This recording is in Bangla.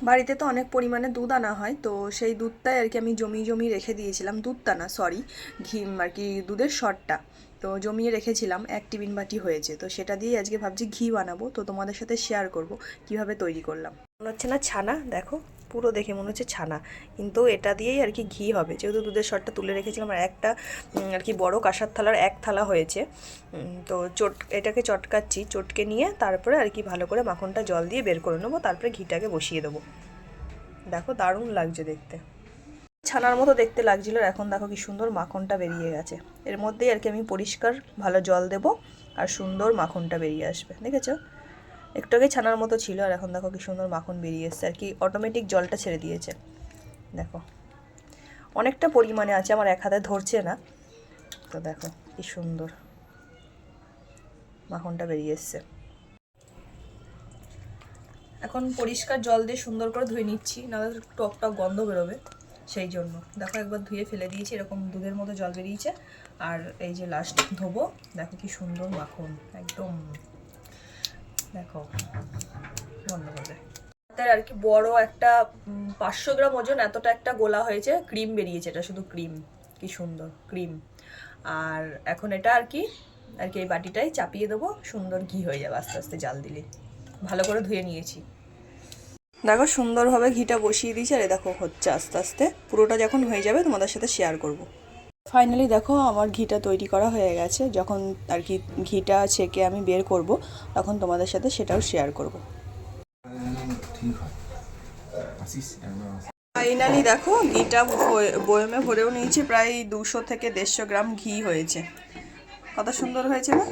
বাড়িতে তো অনেক পরিমাণে দুধ আনা হয়, তো সেই দুধটাই আর কি আমি জমিয়ে রেখে দিয়েছিলাম। দুধটা না, সরি, ঘি আর কি, দুধের সরটা তো জমিয়ে রেখেছিলাম, 1 টিফিন বাটি হয়েছে। তো সেটা দিয়ে আজকে ভাবছি ঘি বানাবো, তো তোমাদের সাথে শেয়ার করব কিভাবে তৈরি করলাম। মনে হচ্ছে না ছানা, দেখো পুরো দেখে মনে হচ্ছে ছানা, কিন্তু এটা দিয়েই আর কি ঘি হবে। যেহেতু দুধের সরটা তুলে রেখেছিলাম, আর একটা আর কি বড় কাঁসার থালার 1 থালা হয়েছে। তো এটাকে চটকাচ্ছি, চটকে নিয়ে তারপরে আর কি ভালো করে মাখনটা জল দিয়ে বের করে নেবো, তারপরে ঘিটাকে বসিয়ে দেবো। দেখো দারুণ লাগছে দেখতে, ছানার মতো দেখতে লাগছিল। এখন দেখো কি সুন্দর মাখনটা বেরিয়ে গেছে। এর মধ্যেই আর কি আমি পরিষ্কার ভালো জল দেব, আর সুন্দর মাখনটা বেরিয়ে আসবে। দেখেছো, একটু আগে ছানার মতো ছিল, আর এখন দেখো কি সুন্দর মাখন বেরিয়ে এসছে, আর কি অটোমেটিক জলটা ছেড়ে দিয়েছে। দেখো অনেকটা পরিমাণে আছে, আমার এক হাতে ধরছে না। তো দেখো কি সুন্দর মাখনটা বেরিয়ে এসছে। এখন পরিষ্কার জল দিয়ে সুন্দর করে ধুয়ে নিচ্ছি, নাহলে টক টক গন্ধ বেরোবে। সেই জন্য দেখো একবার ধুয়ে ফেলে দিয়েছি, এরকম দুধের মতো জল বেরিয়েছে। আর এই যে লাস্ট ধোবো, দেখো কি সুন্দর মাখন একদম। দেখো বন্ধ করে আর কি বড় একটা 500 গ্রাম ওজন, এতটা একটা গোলা হয়েছে, ক্রিম বেরিয়েছে, এটা শুধু ক্রিম। কি সুন্দর ক্রিম। আর এখন এটা আর কি এই বাটিটাই চাপিয়ে দেবো, সুন্দর ঘি হয়ে যাবে আস্তে আস্তে জাল দিলে। ভালো করে ধুয়ে নিয়েছি। দেখো সুন্দরভাবে ঘিটা বসিয়ে দিয়েছি, আর দেখো হচ্ছে আস্তে আস্তে। পুরোটা যখন হয়ে যাবে তোমাদের সাথে শেয়ার করব। ফাইনালি দেখো আমার ঘিটা তৈরি করা হয়ে গেছে। যখন আর কি ঘিটা ছেঁকে আমি বের করব, তখন তোমাদের সাথে সেটাও শেয়ার করব। ফাইনালি দেখো ঘিটা বয়মে ভরেও নিয়েছি, প্রায় 200 থেকে 150 গ্রাম ঘি হয়েছে। কত সুন্দর হয়েছে না?